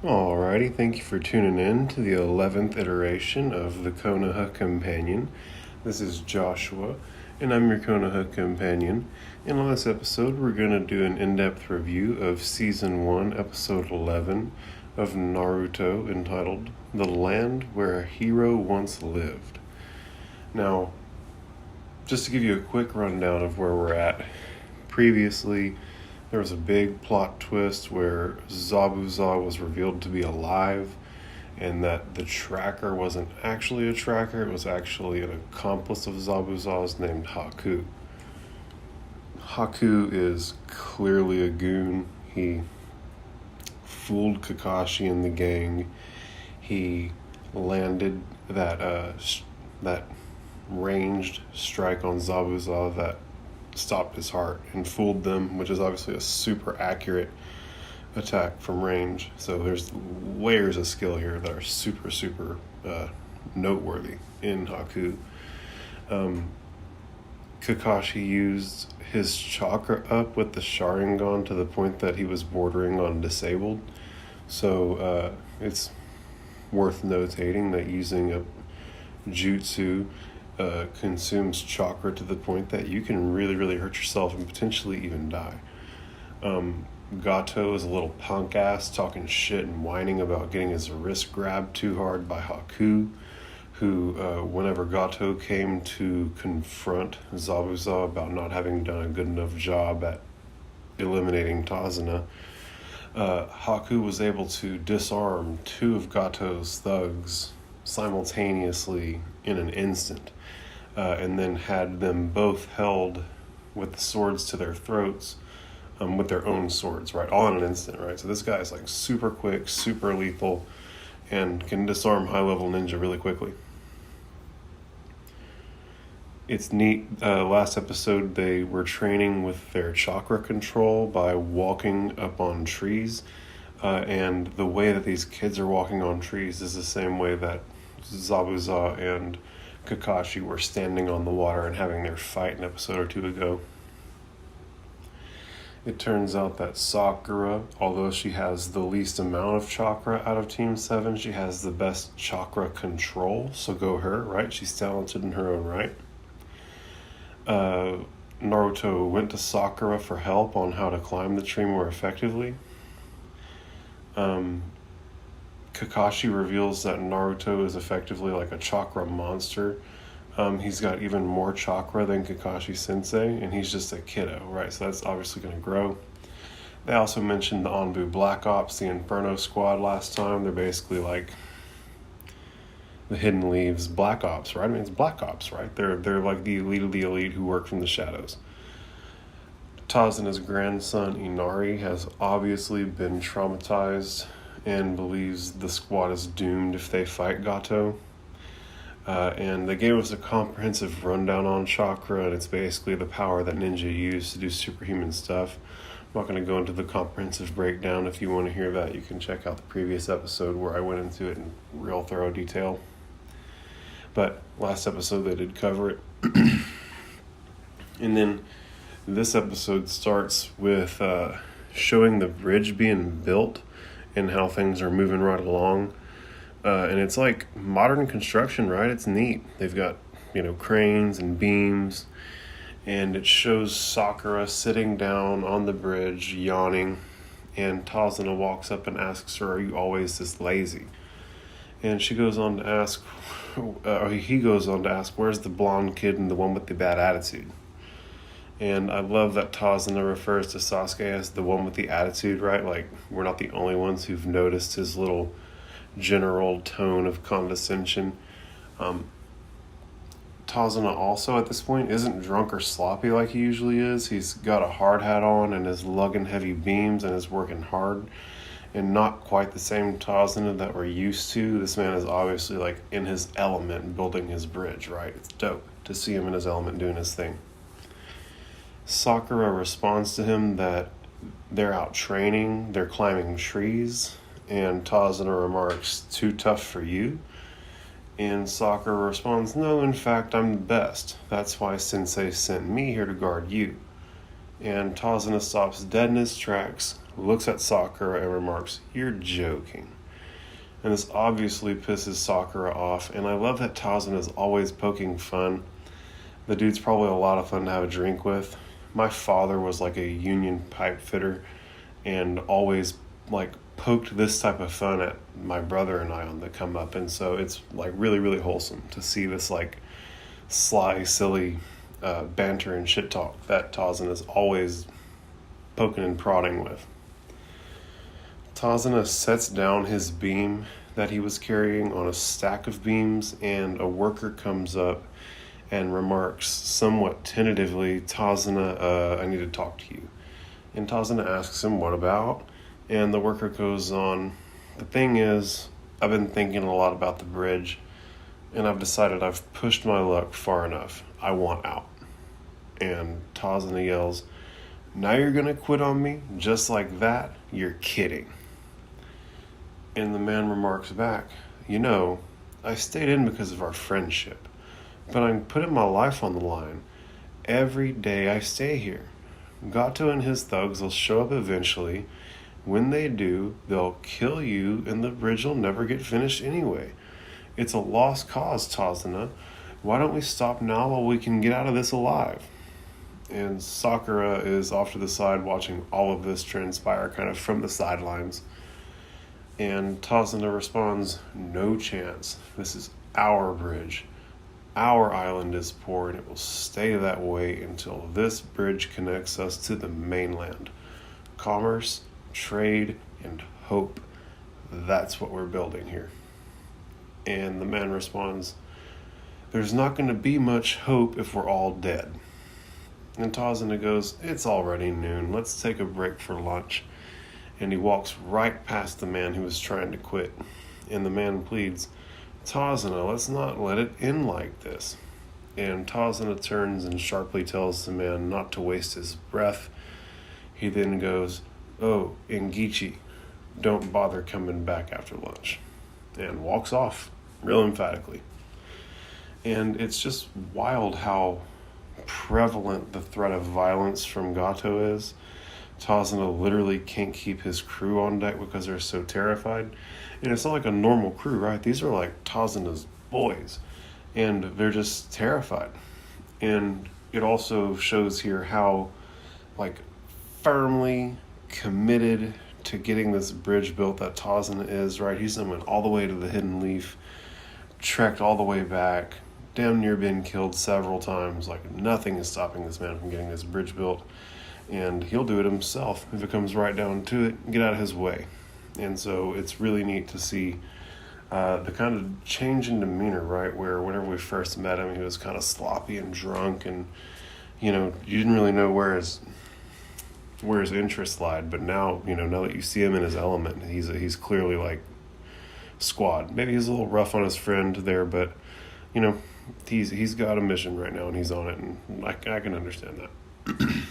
Alrighty, thank you for tuning in to the 11th iteration of the Konoha Companion. This is Joshua, and I'm your Konoha Companion. And on this episode, we're going to do an in-depth review of Season 1, Episode 11 of Naruto, entitled The Land Where a Hero Once Lived. Now, just to give you a quick rundown of where we're at, previously, there was a big plot twist where Zabuza was revealed to be alive, and that the tracker wasn't actually a tracker, it was actually an accomplice of Zabuza's named Haku. Haku is clearly a goon. He fooled Kakashi and the gang. He landed that ranged strike on Zabuza that stopped his heart and fooled them, which is obviously a super accurate attack from range. So there's layers of skill here that are super noteworthy in Haku. Kakashi used his chakra up with the Sharingan to the point that he was bordering on disabled. So it's worth notating that using a jutsu consumes chakra to the point that you can really hurt yourself and potentially even die. Gato is a little punk ass talking shit and whining about getting his wrist grabbed too hard by Haku, who whenever Gato came to confront Zabuza about not having done a good enough job at eliminating Tazuna, Haku was able to disarm two of Gato's thugs simultaneously in an instant, and then had them both held with the swords to their throats, with their own swords, right, all in an instant, right? So this guy is like super quick, super lethal, and can disarm high-level ninja really quickly. It's neat. Last episode, they were training with their chakra control by walking up on trees, and the way that these kids are walking on trees is the same way that Zabuza and Kakashi were standing on the water and having their fight an episode or two ago. It turns out that Sakura, although she has the least amount of chakra out of Team 7, she has the best chakra control, so go her, right? She's talented in her own right. Naruto went to Sakura for help on how to climb the tree more effectively. Kakashi reveals that Naruto is effectively like a chakra monster. He's got even more chakra than Kakashi Sensei, and he's just a kiddo, right? So that's obviously going to grow. They also mentioned the Anbu Black Ops, the Inferno Squad last time. They're basically like the Hidden Leaves Black Ops, right? I mean, it's Black Ops, right? They're like the elite of the elite who work from the shadows. Tazuna's grandson, Inari, has obviously been traumatized and believes the squad is doomed if they fight Gato. And they gave us a comprehensive rundown on chakra, and it's basically the power that ninja use to do superhuman stuff. I'm not going to go into the comprehensive breakdown. If you want to hear that, you can check out the previous episode where I went into it in real thorough detail. But last episode they did cover it. And then this episode starts with showing the bridge being built and how things are moving right along. And it's like modern construction, right? It's neat. They've got, cranes and beams. And it shows Sakura sitting down on the bridge, yawning. And Tazuna walks up and asks her, "Are you always this lazy?" And she goes on to ask, he goes on to ask, "Where's the blonde kid and the one with the bad attitude?" And I love that Tazuna refers to Sasuke as the one with the attitude, right? Like, we're not the only ones who've noticed his little general tone of condescension. Tazuna also at this point isn't drunk or sloppy like he usually is. He's got a hard hat on and is lugging heavy beams and is working hard, and not quite the same Tazuna that we're used to. This man is obviously like in his element building his bridge, right? It's dope to see him in his element doing his thing. Sakura responds to him that they're out training, they're climbing trees, and Tazuna remarks, "Too tough for you?" And Sakura responds, "No, in fact, I'm the best. That's why Sensei sent me here to guard you." And Tazuna stops dead in his tracks, looks at Sakura, and remarks, "You're joking." And this obviously pisses Sakura off, and I love that Tazuna is always poking fun. The dude's probably a lot of fun to have a drink with. My father was like a union pipe fitter and always like poked this type of fun at my brother and I on the come up, and so it's like really, really wholesome to see this like sly, silly banter and shit talk that Tazuna is always poking and prodding with. Tazuna sets down his beam that he was carrying on a stack of beams, and a worker comes up and remarks somewhat tentatively, "Tazuna, I need to talk to you." And Tazuna asks him, "What about?" And the worker goes on, "The thing is, I've been thinking a lot about the bridge, and I've decided I've pushed my luck far enough. I want out." And Tazuna yells, "Now you're gonna quit on me? Just like that? You're kidding." And the man remarks back, "You know, I stayed in because of our friendship, but I'm putting my life on the line. Every day I stay here. Gato and his thugs will show up eventually. When they do, they'll kill you and the bridge will never get finished anyway. It's a lost cause, Tazuna. Why don't we stop now while we can get out of this alive?" And Sakura is off to the side watching all of this transpire kind of from the sidelines. And Tazuna responds, "No chance. This is our bridge. Our island is poor, and it will stay that way until this bridge connects us to the mainland. Commerce, trade, and hope. That's what we're building here." And the man responds, "There's not going to be much hope if we're all dead." And Tazuna goes, "It's already noon. Let's take a break for lunch." And he walks right past the man who was trying to quit. And the man pleads, "Tazuna, let's not let it end like this." And Tazuna turns and sharply tells the man not to waste his breath. He then goes, "Oh, Engichi, don't bother coming back after lunch," and walks off real emphatically. And it's just wild how prevalent the threat of violence from Gato is. Tazuna literally can't keep his crew on deck because they're so terrified. And it's not like a normal crew, right? These are like Tazuna's boys, and they're just terrified. And it also shows here how like firmly committed to getting this bridge built that Tazuna is, right? He's went all the way to the Hidden Leaf, trekked all the way back, damn near been killed several times. Like nothing is stopping this man from getting this bridge built. And he'll do it himself if it comes right down to it. Get out of his way. And so it's really neat to see the kind of change in demeanor, right? Where whenever we first met him, he was kind of sloppy and drunk, and you didn't really know where his interest lied. But now, now that you see him in his element, he's clearly like squad. Maybe he's a little rough on his friend there, but he's got a mission right now and he's on it, and I can understand that.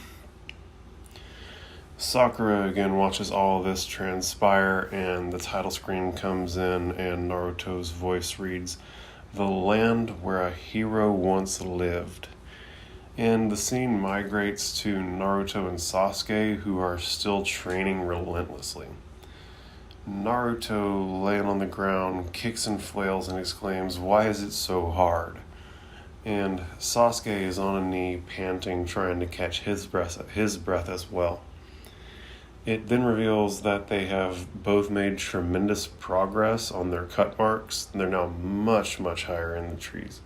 Sakura again watches all of this transpire, and the title screen comes in, and Naruto's voice reads, "The land where a hero once lived." And the scene migrates to Naruto and Sasuke, who are still training relentlessly. Naruto, laying on the ground, kicks and flails and exclaims, "Why is it so hard?" And Sasuke is on a knee, panting, trying to catch his breath as well. It then reveals that they have both made tremendous progress on their cut marks. They're now much, much higher in the trees.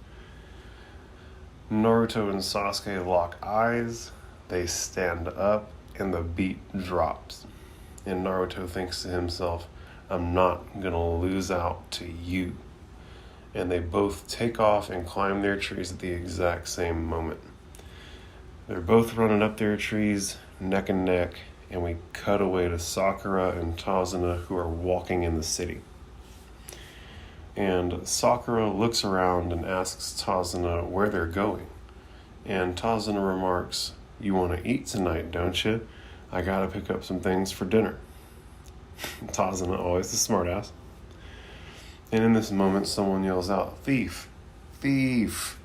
Naruto and Sasuke lock eyes, they stand up, and the beat drops. And Naruto thinks to himself, "I'm not gonna lose out to you." And they both take off and climb their trees at the exact same moment. They're both running up their trees, neck and neck, and we cut away to Sakura and Tazuna, who are walking in the city. And Sakura looks around and asks Tazuna where they're going. And Tazuna remarks, "You want to eat tonight, don't you? I gotta pick up some things for dinner." Tazuna, always the smartass. And in this moment, someone yells out, "Thief! Thief!"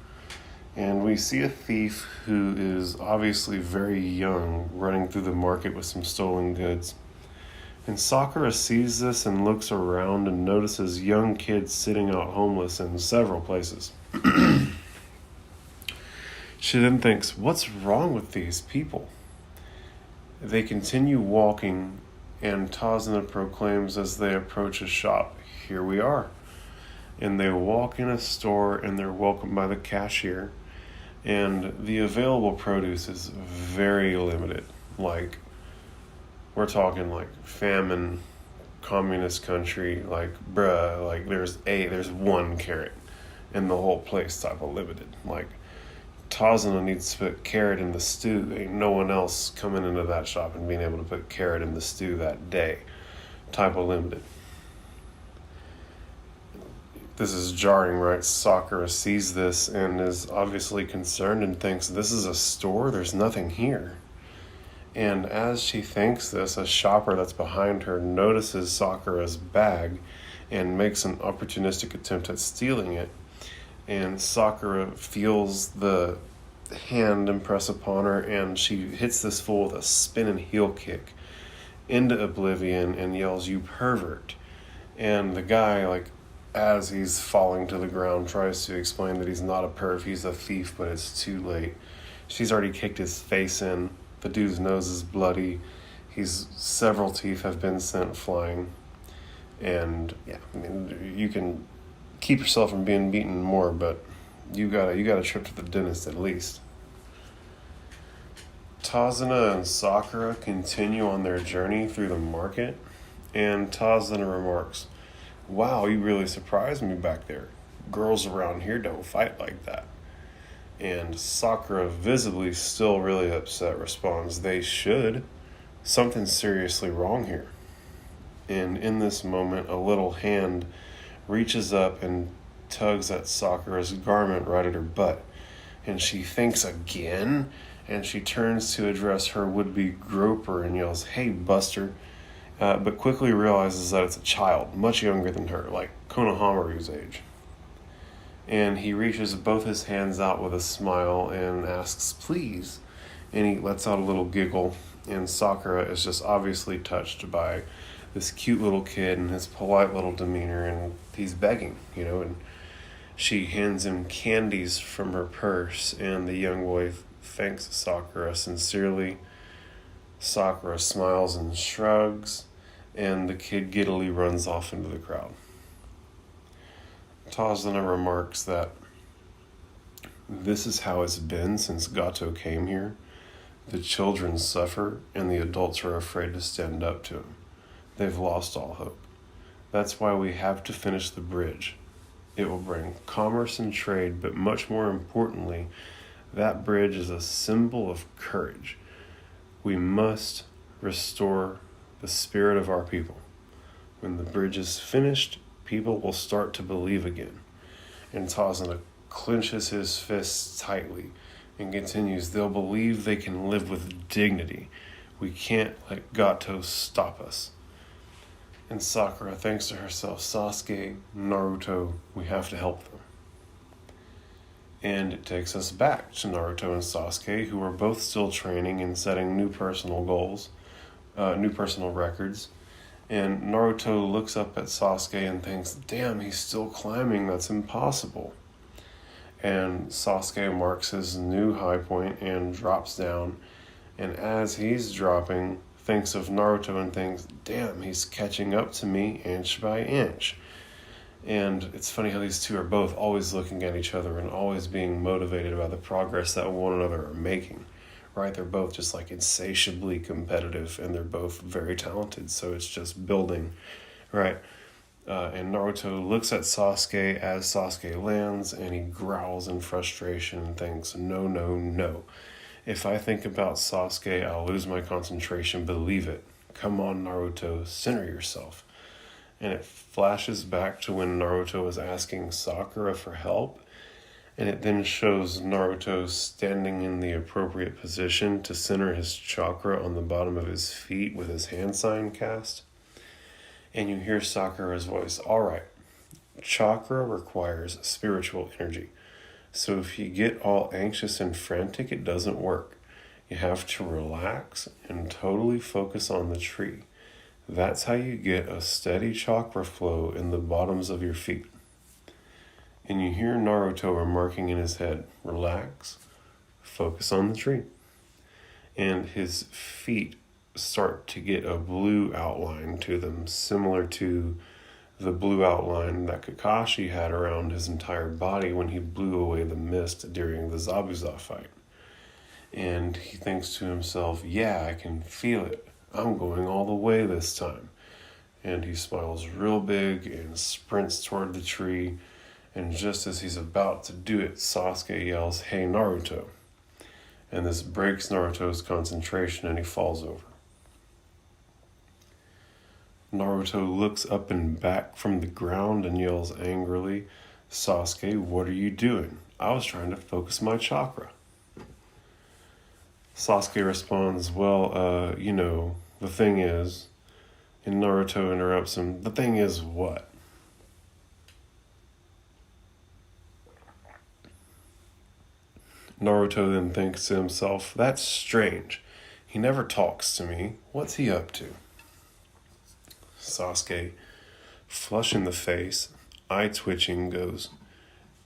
And we see a thief who is obviously very young running through the market with some stolen goods. And Sakura sees this and looks around and notices young kids sitting out homeless in several places. She then thinks, what's wrong with these people? They continue walking, and Tazuna proclaims as they approach a shop, here we are. And they walk in a store and they're welcomed by the cashier. And the available produce is very limited. Like, we're talking like famine, communist country, like bruh, like there's one carrot in the whole place type of limited. Like Tazuna needs to put carrot in the stew. Ain't no one else coming into that shop and being able to put carrot in the stew that day. Type of limited. This is jarring, right? Sakura sees this and is obviously concerned and thinks, this is a store? There's nothing here. And as she thinks this, a shopper that's behind her notices Sakura's bag and makes an opportunistic attempt at stealing it. And Sakura feels the hand impress upon her, and she hits this fool with a spinning heel kick into oblivion and yells, "You pervert." And the guy, like, as he's falling to the ground, tries to explain that he's not a perv, he's a thief, but it's too late. She's already kicked his face in. The dude's nose is bloody. Several teeth have been sent flying. And yeah, I mean, you can keep yourself from being beaten more, but you got a trip to the dentist at least. Tazuna and Sakura continue on their journey through the market, and Tazuna remarks, "Wow, you really surprised me back there. Girls around here don't fight like that." And Sakura, visibly still really upset, responds, "They should. Something's seriously wrong here." And in this moment, a little hand reaches up and tugs at Sakura's garment right at her butt. And she thinks again, and she turns to address her would-be groper and yells, "Hey, Buster," but quickly realizes that it's a child, much younger than her, like Konohamaru's age. And he reaches both his hands out with a smile and asks, "Please." And he lets out a little giggle, and Sakura is just obviously touched by this cute little kid and his polite little demeanor, and he's begging, and she hands him candies from her purse, and the young boy thanks Sakura sincerely. Sakura smiles and shrugs, and the kid giddily runs off into the crowd. Tazuna remarks that this is how it's been since Gato came here. The children suffer, and the adults are afraid to stand up to him. They've lost all hope. That's why we have to finish the bridge. It will bring commerce and trade, but much more importantly, that bridge is a symbol of courage. We must restore the spirit of our people. When the bridge is finished, people will start to believe again. And Tazuna clenches his fists tightly and continues, "They'll believe they can live with dignity. We can't let Gato stop us." And Sakura thinks to herself, Sasuke, Naruto, we have to help them. And it takes us back to Naruto and Sasuke, who are both still training and setting new personal goals, new personal records. And Naruto looks up at Sasuke and thinks, "Damn, he's still climbing, that's impossible." And Sasuke marks his new high point and drops down. And as he's dropping, thinks of Naruto and thinks, "Damn, he's catching up to me inch by inch." And it's funny how these two are both always looking at each other and always being motivated by the progress that one another are making. Right? They're both just like insatiably competitive, and they're both very talented, so it's just building, right? And Naruto looks at Sasuke as Sasuke lands, and he growls in frustration and thinks, "No, no, no. If I think about Sasuke, I'll lose my concentration, believe it. Come on, Naruto, center yourself." And it flashes back to when Naruto was asking Sakura for help. And it then shows Naruto standing in the appropriate position to center his chakra on the bottom of his feet with his hand sign cast. And you hear Sakura's voice, "All right, chakra requires spiritual energy. So if you get all anxious and frantic, it doesn't work. You have to relax and totally focus on the tree. That's how you get a steady chakra flow in the bottoms of your feet. And you hear Naruto remarking in his head, relax, focus on the tree. And his feet start to get a blue outline to them, similar to the blue outline that Kakashi had around his entire body when he blew away the mist during the Zabuza fight. And he thinks to himself, yeah, I can feel it. I'm going all the way this time. And he smiles real big and sprints toward the tree. And just as he's about to do it, Sasuke yells, hey, Naruto. And this breaks Naruto's concentration and he falls over. Naruto looks up and back from the ground and yells angrily, Sasuke, what are you doing? I was trying to focus my chakra. Sasuke responds, well, the thing is, and Naruto interrupts him, the thing is what? Naruto then thinks to himself, that's strange. He never talks to me. What's he up to? Sasuke, flush in the face, eye twitching, goes,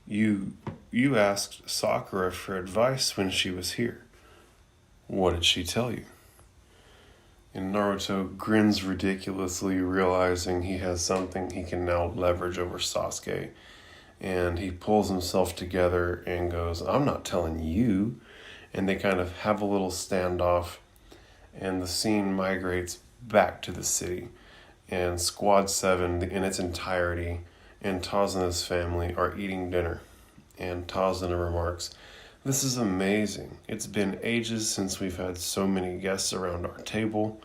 You asked Sakura for advice when she was here. What did she tell you? And Naruto grins ridiculously, realizing he has something he can now leverage over Sasuke. And he pulls himself together and goes, I'm not telling you. And they kind of have a little standoff. And the scene migrates back to the city. And Squad 7 in its entirety and Tasuna's family are eating dinner. And Tasuna remarks, this is amazing. It's been ages since we've had so many guests around our table.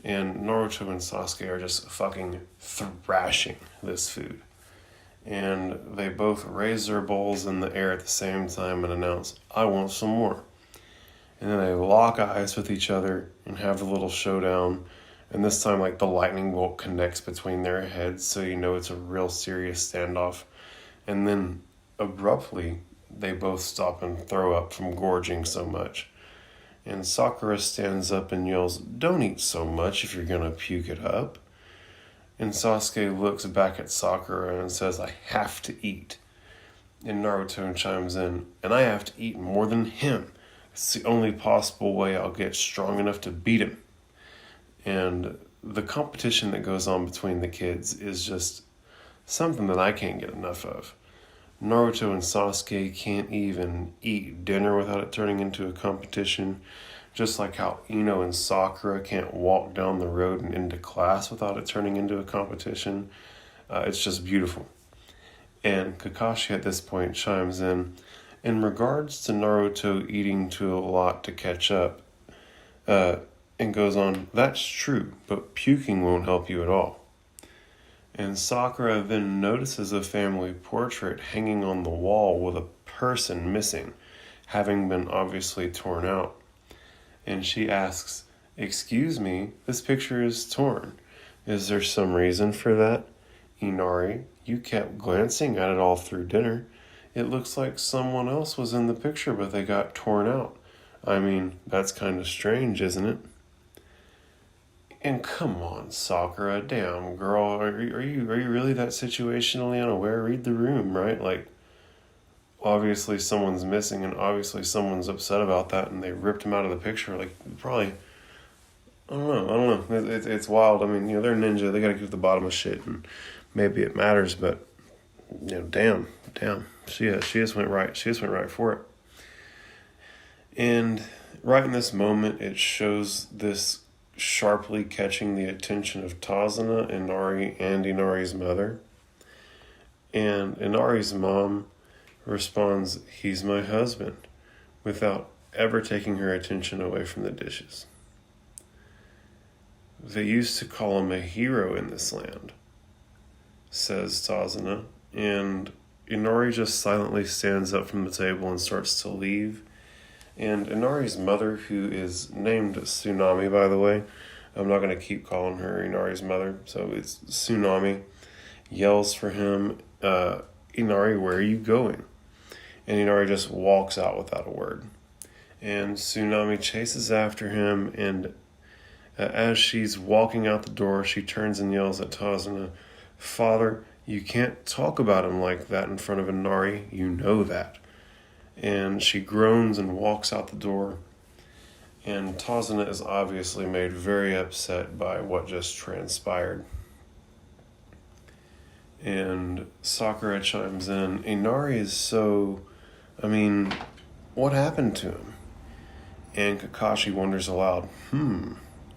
And Naruto and Sasuke are just fucking thrashing this food. And they both raise their bowls in the air at the same time and announce, I want some more. And then they lock eyes with each other and have a little showdown. And this time, the lightning bolt connects between their heads, so you know it's a real serious standoff. And then, abruptly, they both stop and throw up from gorging so much. And Sakura stands up and yells, don't eat so much if you're gonna puke it up. And Sasuke looks back at Sakura and says, I have to eat. And Naruto chimes in, and I have to eat more than him. It's the only possible way I'll get strong enough to beat him. And the competition that goes on between the kids is just something that I can't get enough of. Naruto and Sasuke can't even eat dinner without it turning into a competition, just like how Ino and Sakura can't walk down the road and into class without it turning into a competition. It's just beautiful. And Kakashi at this point chimes in regards to Naruto eating too a lot to catch up, and goes on, that's true, but puking won't help you at all. And Sakura then notices a family portrait hanging on the wall with a person missing, having been obviously torn out. And she asks, excuse me, this picture is torn. Is there some reason for that? Inari, you kept glancing at it all through dinner. It looks like someone else was in the picture, but they got torn out. I mean, that's kind of strange, isn't it? And come on, Sakura, damn girl, are you really that situationally unaware? Read the room, right? Obviously someone's missing, and obviously someone's upset about that, and they ripped him out of the picture. Probably, I don't know. It's wild. I mean, they're ninja. They gotta keep the bottom of shit, and maybe it matters, but damn, she just went right. She just went right for it. And right in this moment, it shows this sharply catching the attention of Tazuna, Inari, and Inari's mother. And Inari's mom responds, he's my husband, without ever taking her attention away from the dishes. They used to call him a hero in this land, says Tazuna, and Inari just silently stands up from the table and starts to leave. And Inari's mother, who is named Tsunami, by the way, I'm not going to keep calling her Inari's mother, so it's Tsunami, yells for him, Inari, where are you going? and Inari just walks out without a word. And Tsunami chases after him, and as she's walking out the door, she turns and yells at Tazuna, "Father, you can't talk about him like that in front of Inari, you know that." And she groans and walks out the door, and Tazuna is obviously made very upset by what just transpired. And Sakura chimes in, Inari is so... what happened to him? And Kakashi wonders aloud,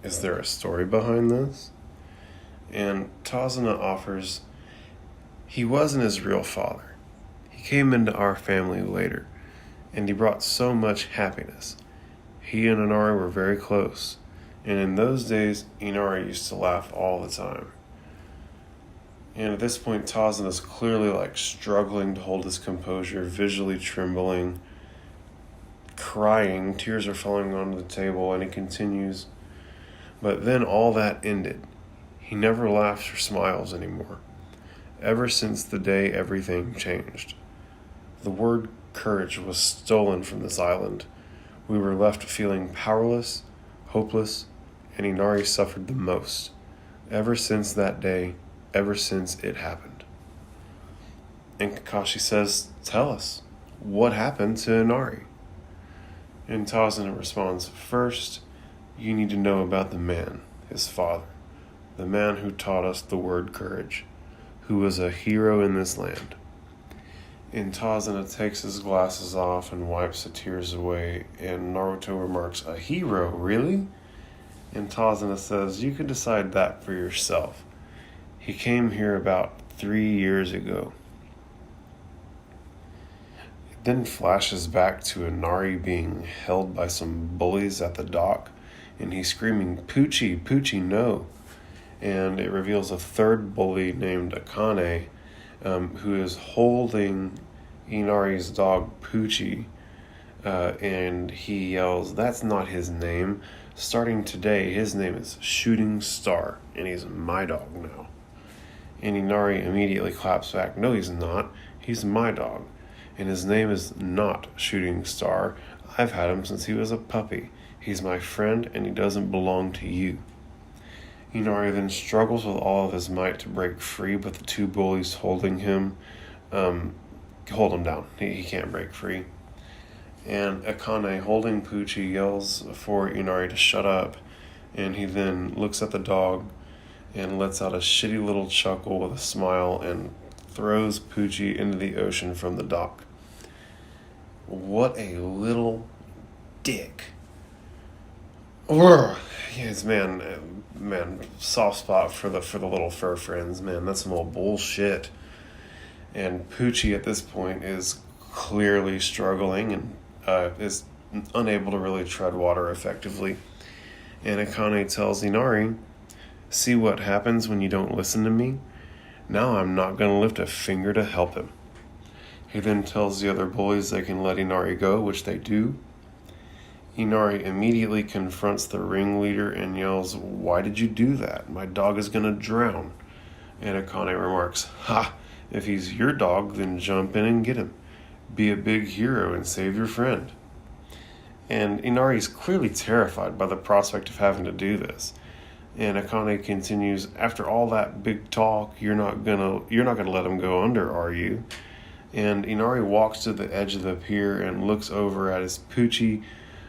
is there a story behind this? And Tazuna offers, he wasn't his real father. He came into our family later, and he brought so much happiness. He and Inari were very close, and in those days, Inari used to laugh all the time. And at this point, Tazuna is clearly struggling to hold his composure, visually trembling, crying, tears are falling onto the table, and he continues, but then all that ended. He never laughs or smiles anymore. Ever since the day everything changed. The word courage was stolen from this island. We were left feeling powerless, hopeless, and Inari suffered the most. Ever since that day, ever since it happened. And Kakashi says, tell us, what happened to Inari? And Tazuna responds, first, you need to know about the man, his father, the man who taught us the word courage, who was a hero in this land. And Tazuna takes his glasses off and wipes the tears away, and Naruto remarks, a hero, really? And Tazuna says, you can decide that for yourself. He came here about 3 years ago. Then flashes back to Inari being held by some bullies at the dock, and he's screaming, Poochie, Poochie, no. And it reveals a third bully named Akane, who is holding Inari's dog, Poochie, and he yells, that's not his name. Starting today, his name is Shooting Star, and he's my dog now. And Inari immediately claps back, no, he's not. He's my dog. And his name is not Shooting Star. I've had him since he was a puppy. He's my friend, and he doesn't belong to you. Inari then struggles with all of his might to break free, but the two bullies holding him hold him down. He can't break free. And Akane, holding Poochie, yells for Inari to shut up, and he then looks at the dog and lets out a shitty little chuckle with a smile and throws Poochie into the ocean from the dock. What a little dick. Yes, man, soft spot for the little fur friends, man. That's some old bullshit. And Poochie at this point is clearly struggling and is unable to really tread water effectively. And Akane tells Inari, see what happens when you don't listen to me? Now I'm not going to lift a finger to help him. He then tells the other bullies they can let Inari go, which they do. Inari immediately confronts the ringleader and yells, why did you do that? My dog is going to drown. And Akane remarks, ha, if he's your dog, then jump in and get him. Be a big hero and save your friend. And Inari is clearly terrified by the prospect of having to do this. And Akane continues, after all that big talk, you're not gonna let him go under, are you? And Inari walks to the edge of the pier and looks over at his Poochie,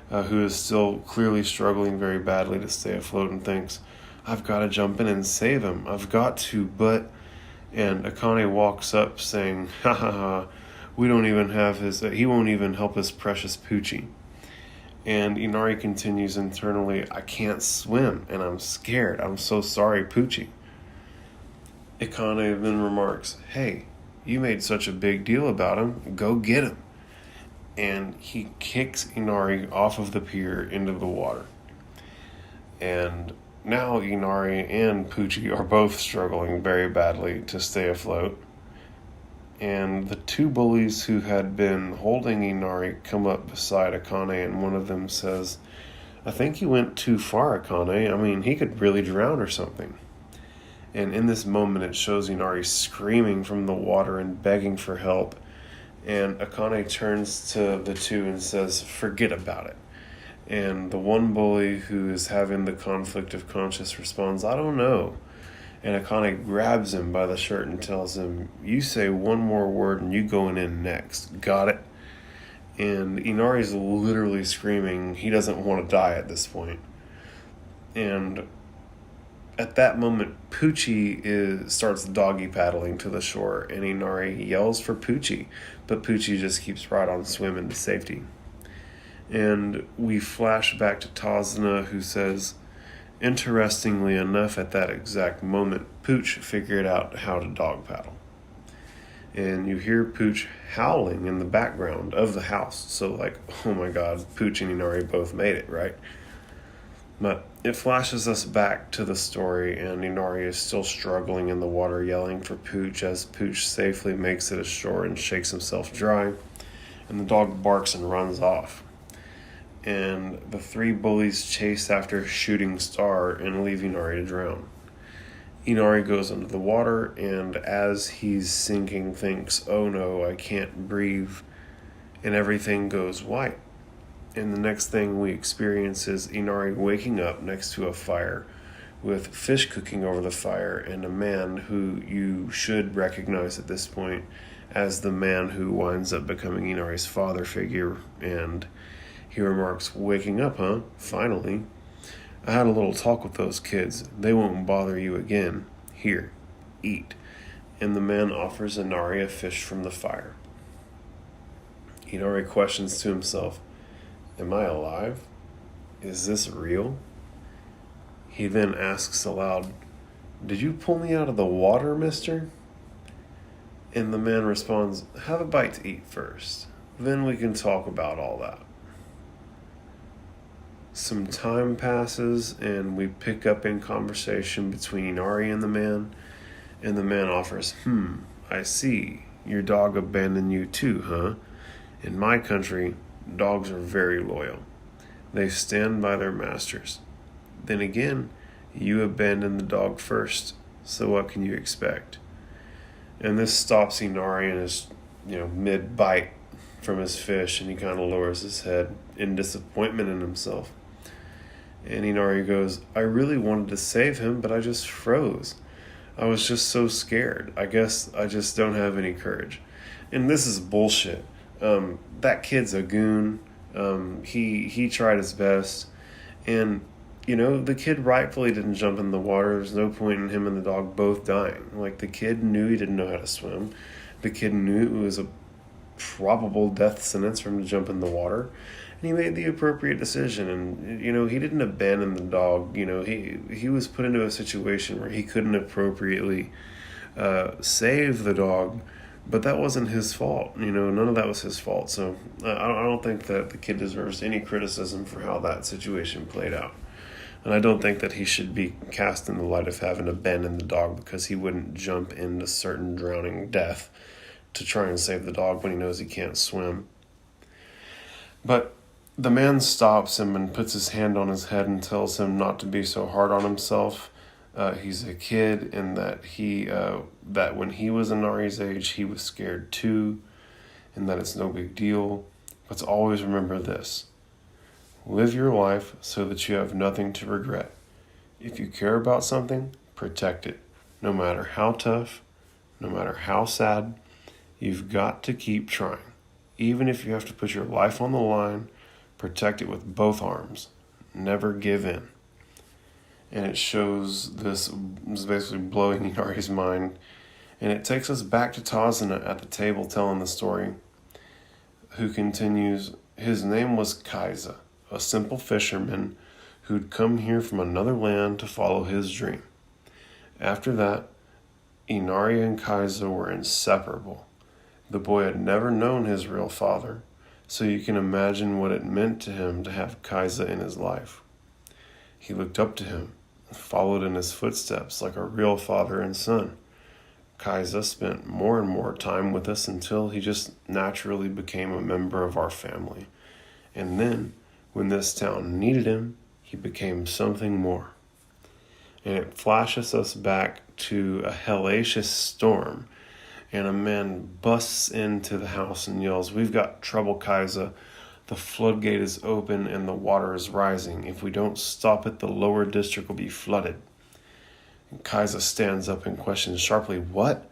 who is still clearly struggling very badly to stay afloat, and thinks, I've got to jump in and save him. I've got to, but... And Akane walks up saying, ha ha ha, we don't even have he won't even help his precious Poochie. And Inari continues internally, I can't swim, and I'm scared. I'm so sorry, Poochie. Akane then remarks, hey, you made such a big deal about him. Go get him. And he kicks Inari off of the pier into the water. And now Inari and Poochie are both struggling very badly to stay afloat. And the two bullies who had been holding Inari come up beside Akane, and one of them says, I think you went too far, Akane. I mean, he could really drown or something. And in this moment, it shows Inari screaming from the water and begging for help. And Akane turns to the two and says, "Forget about it." And the one bully who is having the conflict of conscience responds, "I don't know." And Akane grabs him by the shirt and tells him, "You say one more word and you going in next. Got it?" And Inari's literally screaming. He doesn't want to die at this point. And at that moment, Poochie starts doggy paddling to the shore, and Inari yells for Poochie, but Poochie just keeps right on swimming to safety. And we flash back to Tazuna, who says, "Interestingly enough, at that exact moment, Pooch figured out how to dog paddle." And you hear Pooch howling in the background of the house. So like, oh my god, Pooch and Inari both made it, right? But it flashes us back to the story, and Inari is still struggling in the water, yelling for Pooch as Pooch safely makes it ashore and shakes himself dry. And the dog barks and runs off. And the three bullies chase after Shooting Star and leave Inari to drown. Inari goes under the water, and as he's sinking thinks, "Oh no, I can't breathe," and everything goes white. And the next thing we experience is Inari waking up next to a fire with fish cooking over the fire and a man who you should recognize at this point as the man who winds up becoming Inari's father figure. And he remarks, "Waking up, huh? Finally. I had a little talk with those kids. They won't bother you again. Here, eat." And the man offers Inari a fish from the fire. Inari questions to himself, "Am I alive? Is this real?" He then asks aloud, "Did you pull me out of the water, mister?" And the man responds, "Have a bite to eat first. Then we can talk about all that." Some time passes, and we pick up in conversation between Inari and the man offers, "I see. Your dog abandoned you too, huh? In my country, dogs are very loyal. They stand by their masters. Then again, you abandoned the dog first, so what can you expect?" And this stops Inari in his, mid-bite from his fish, and he kind of lowers his head in disappointment in himself. And Inari goes, "I really wanted to save him, but I just froze. I was just so scared. I guess I just don't have any courage." And this is bullshit. That kid's a goon. He tried his best. And, the kid rightfully didn't jump in the water. There's no point in him and the dog both dying. Like, the kid knew he didn't know how to swim. The kid knew it was a probable death sentence for him to jump in the water. And he made the appropriate decision. And, he didn't abandon the dog. He was put into a situation where he couldn't appropriately save the dog. But that wasn't his fault. None of that was his fault. So I don't think that the kid deserves any criticism for how that situation played out. And I don't think that he should be cast in the light of having abandoned the dog because he wouldn't jump into certain drowning death to try and save the dog when he knows he can't swim. But the man stops him and puts his hand on his head and tells him not to be so hard on himself. He's a kid, and that when he was Inari's age, he was scared too, and that it's no big deal. But to always remember this: live your life so that you have nothing to regret. If you care about something, protect it. No matter how tough, no matter how sad, you've got to keep trying. Even if you have to put your life on the line, protect it with both arms. Never give in. And it shows this is basically blowing Inari's mind. And it takes us back to Tazuna at the table telling the story, who continues, "His name was Kaiza, a simple fisherman who'd come here from another land to follow his dream. After that, Inari and Kaiza were inseparable. The boy had never known his real father, so you can imagine what it meant to him to have Kaiza in his life. He looked up to him, followed in his footsteps like a real father and son. Kaiza spent more and more time with us until he just naturally became a member of our family. And then, when this town needed him, he became something more." And it flashes us back to a hellacious storm. and a man busts into the house and yells, "We've got trouble, Kaiser. The floodgate is open and the water is rising. If we don't stop it, the lower district will be flooded." And Kaiser stands up and questions sharply, "What?"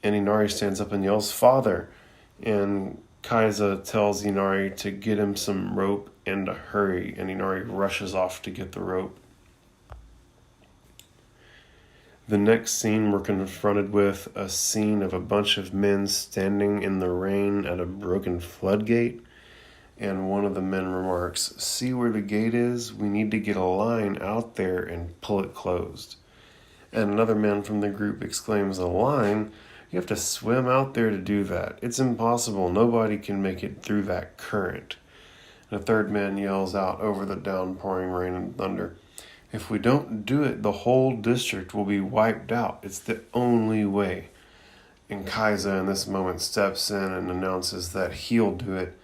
And Inari stands up and yells, "Father." And Kaiser tells Inari to get him some rope and to hurry, and Inari rushes off to get the rope. The next scene, we're confronted with a scene of a bunch of men standing in the rain at a broken floodgate, and one of the men remarks, "See where the gate is? We need to get a line out there and pull it closed." And another man from the group exclaims, "A line? You have to swim out there to do that. It's impossible. Nobody can make it through that current." And a third man yells out over the downpouring rain and thunder, "If we don't do it, the whole district will be wiped out. It's the only way." And Kaiser in this moment steps in and announces that he'll do it,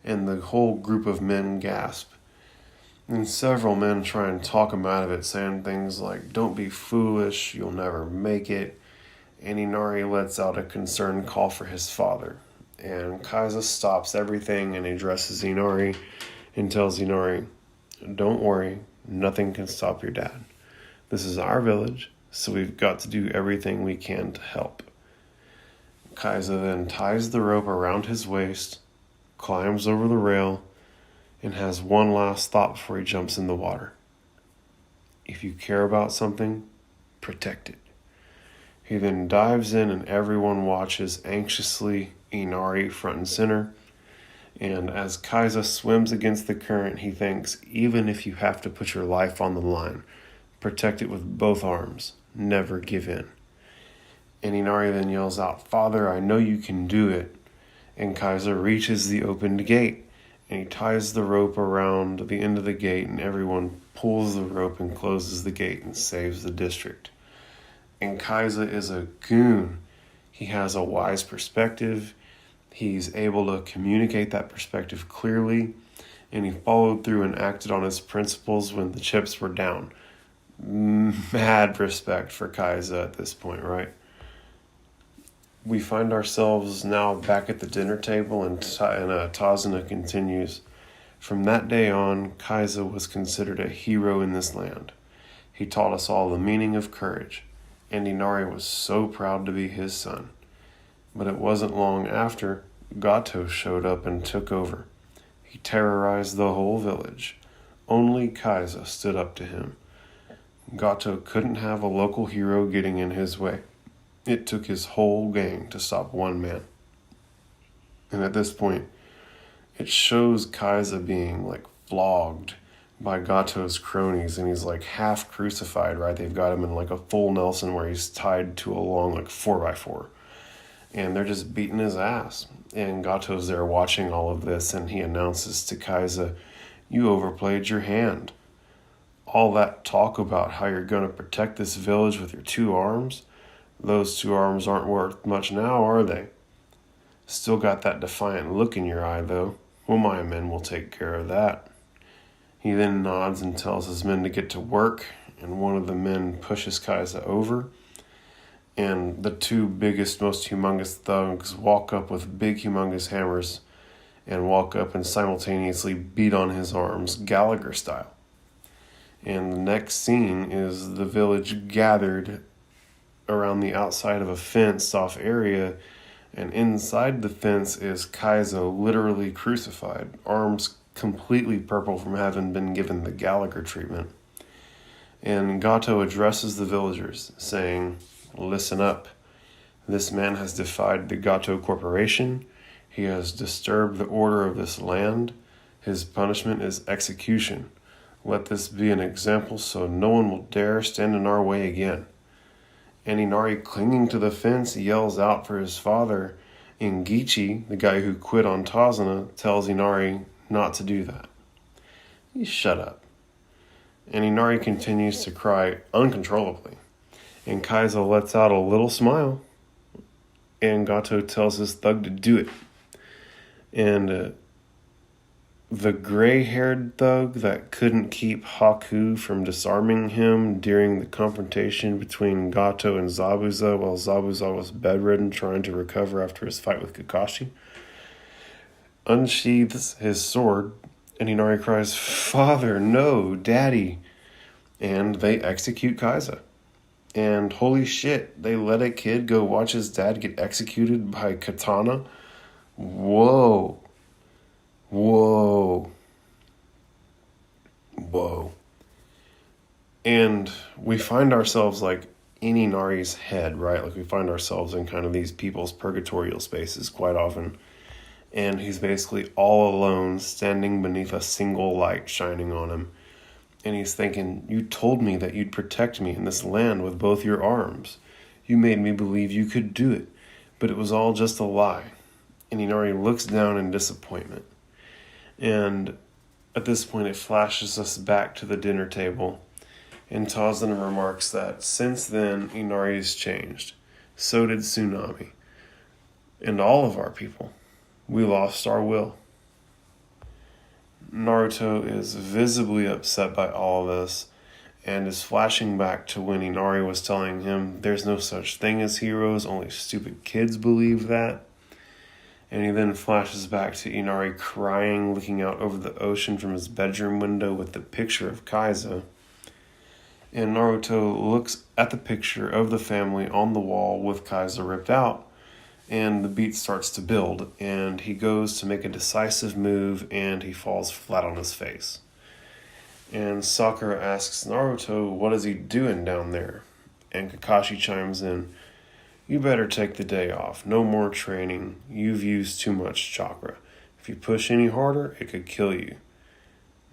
and the whole group of men gasp. And several men try and talk him out of it, saying things like, "Don't be foolish, you'll never make it." And Inari lets out a concerned call for his father. And Kaiser stops everything and addresses Inari and tells Inari, "Don't worry, nothing can stop your dad. This is our village, so we've got to do everything we can to help." Kaiser then ties the rope around his waist, climbs over the rail, and has one last thought before he jumps in the water. If you care about something, protect it. He then dives in and everyone watches anxiously, Inari front and center. And as Kaiser swims against the current, he thinks, even if you have to put your life on the line, protect it with both arms. Never give in. And Inari then yells out, "Father, I know you can do it." And Kaiser reaches the opened gate, and he ties the rope around the end of the gate, and everyone pulls the rope and closes the gate and saves the district. And Kaiser is a goon. He has a wise perspective. He's able to communicate that perspective clearly, and he followed through and acted on his principles when the chips were down. Mad respect for Kaiser at this point, right? We find ourselves now back at the dinner table, and Tazuna continues. From that day on, Kaiser was considered a hero in this land. He taught us all the meaning of courage, and Inari was so proud to be his son. But it wasn't long after Gato showed up and took over. He terrorized the whole village. Only Kaiser stood up to him. Gato couldn't have a local hero getting in his way. It took his whole gang to stop one man. And at this point, it shows Kaiser being like flogged by Gato's cronies, and he's like half crucified, right? They've got him in like a full Nelson where he's tied to a long like 4x4, and they're just beating his ass. And Gato's there watching all of this, and he announces to Kaiser, "You overplayed your hand. All that talk about how you're going to protect this village with your 2 arms, those 2 arms aren't worth much now, are they? Still got that defiant look in your eye, though. Well, my men will take care of that." He then nods and tells his men to get to work, and one of the men pushes Kaiser over, and the 2 biggest, most humongous thugs walk up with big, humongous hammers and walk up and simultaneously beat on his arms, Gallagher style. And the next scene is the village gathered around the outside of a fenced-off area, and inside the fence is Kaiser literally crucified, arms completely purple from having been given the Gallagher treatment. And Gato addresses the villagers, saying, "Listen up. This man has defied the Gato Corporation. He has disturbed the order of this land. His punishment is execution. Let this be an example so no one will dare stand in our way again." And Inari, clinging to the fence, yells out for his father. And Gichi, the guy who quit on Tazuna, tells Inari not to do that. You shut up. And Inari continues to cry uncontrollably. And Kaiser lets out a little smile. And Gato tells his thug to do it. And the gray-haired thug that couldn't keep Haku from disarming him during the confrontation between Gato and Zabuza while Zabuza was bedridden trying to recover after his fight with Kakashi, unsheathes his sword, and Inari cries, "Father, no, Daddy!" And they execute Kaiza. And holy shit, they let a kid go watch his dad get executed by katana? Whoa. Whoa. Whoa. And we find ourselves like in Inari's head, right? Like we find ourselves in kind of these people's purgatorial spaces quite often. And he's basically all alone, standing beneath a single light shining on him. And he's thinking, "You told me that you'd protect me in this land with both your arms. You made me believe you could do it, but it was all just a lie." And Inari looks down in disappointment. And at this point, it flashes us back to the dinner table. And Tazuna remarks that since then, Inari's changed. So did Tsunami. And all of our people. We lost our will. Naruto is visibly upset by all of this and is flashing back to when Inari was telling him there's no such thing as heroes, only stupid kids believe that. And he then flashes back to Inari crying, looking out over the ocean from his bedroom window with the picture of Kaiza. And Naruto looks at the picture of the family on the wall with Kaiza ripped out. And the beat starts to build, and he goes to make a decisive move, and he falls flat on his face. And Sakura asks Naruto, what is he doing down there? And Kakashi chimes in, "You better take the day off. No more training. You've used too much chakra. If you push any harder, it could kill you."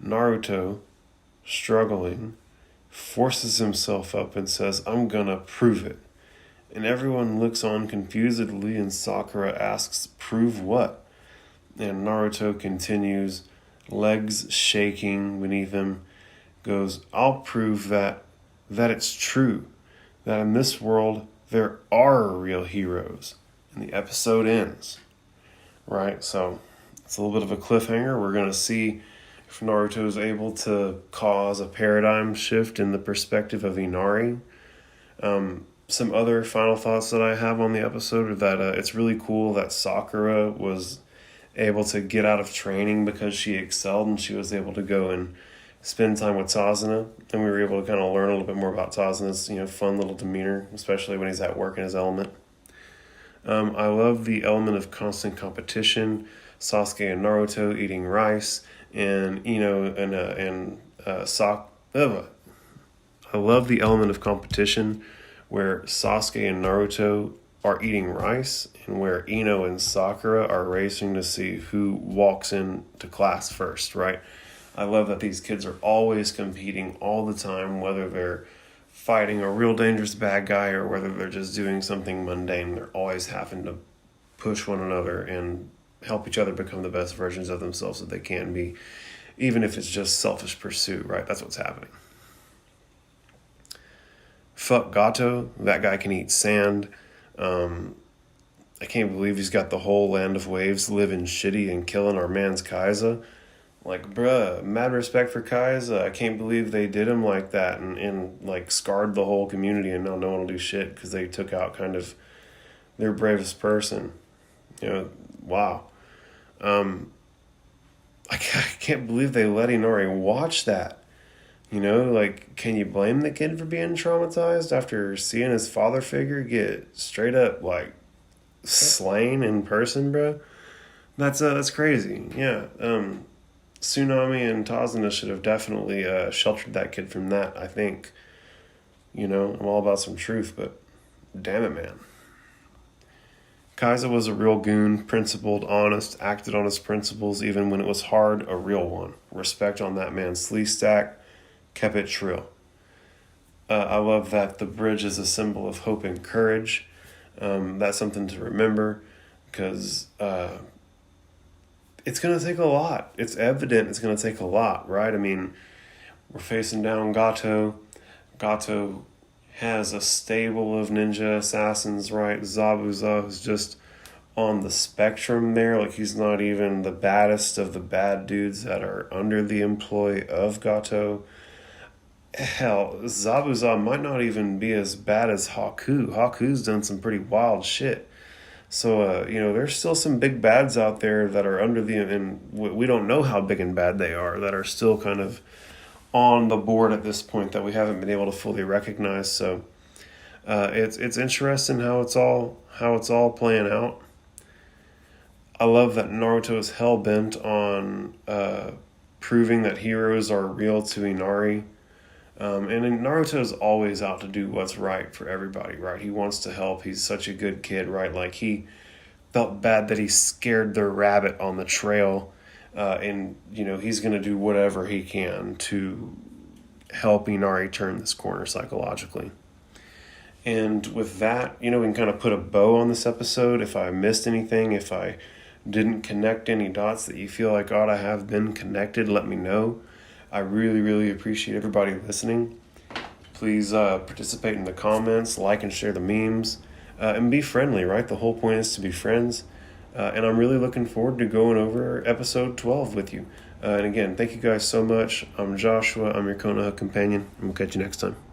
Naruto, struggling, forces himself up and says, "I'm gonna prove it." And everyone looks on confusedly, and Sakura asks, "Prove what?" And Naruto continues, legs shaking beneath him, goes, "I'll prove that it's true, that in this world there are real heroes." And the episode ends. Right? So it's a little bit of a cliffhanger. We're going to see if Naruto is able to cause a paradigm shift in the perspective of Inari. Some other final thoughts that I have on the episode are that it's really cool that Sakura was able to get out of training because she excelled and she was able to go and spend time with Tazuna. And we were able to kind of learn a little bit more about Tazuna's, fun little demeanor, especially when he's at work in his element. I love the element of constant competition. Sasuke and Naruto eating rice, and I love the element of competition where Sasuke and Naruto are eating rice and where Ino and Sakura are racing to see who walks into class first, right? I love that these kids are always competing all the time, whether they're fighting a real dangerous bad guy or whether they're just doing something mundane. They're always having to push one another and help each other become the best versions of themselves that they can be, even if it's just selfish pursuit, right? That's what's happening. Fuck Gato. That guy can eat sand. I can't believe he's got the whole land of waves living shitty and killing our man's Kaiza. Like, bruh, mad respect for Kaiza. I can't believe they did him like that and scarred the whole community, and now no one will do shit because they took out kind of their bravest person. Wow. I can't believe they let Inari watch that. Can you blame the kid for being traumatized after seeing his father figure get straight up, slain in person, bro? That's crazy. Yeah. Tsunami and Tazuna should have definitely sheltered that kid from that, I think. I'm all about some truth, but damn it, man. Kaiza was a real goon, principled, honest, acted on his principles even when it was hard, a real one. Respect on that man's sleeve stack. Kept it trill. I love that the bridge is a symbol of hope and courage. That's something to remember because it's going to take a lot. It's evident it's going to take a lot, right? I mean, we're facing down Gato. Gato has a stable of ninja assassins, right? Zabuza is just on the spectrum there. Like, he's not even the baddest of the bad dudes that are under the employ of Gato. Hell, Zabuza might not even be as bad as Haku. Haku's done some pretty wild shit. So, there's still some big bads out there that are under the, and we don't know how big and bad they are, that are still kind of on the board at this point that we haven't been able to fully recognize. So, it's interesting how it's all playing out. I love that Naruto is hell bent on proving that heroes are real to Inari. And Naruto is always out to do what's right for everybody, right? He wants to help. He's such a good kid, right? Like, he felt bad that he scared the rabbit on the trail, and he's going to do whatever he can to help Inari turn this corner psychologically. And with that, we can kind of put a bow on this episode. If I missed anything, if I didn't connect any dots that you feel like ought to have been connected, let me know. I really, really appreciate everybody listening. Please participate in the comments, like and share the memes, and be friendly, right? The whole point is to be friends. And I'm really looking forward to going over episode 12 with you. And again, thank you guys so much. I'm Joshua. I'm your Konoha companion. And we'll catch you next time.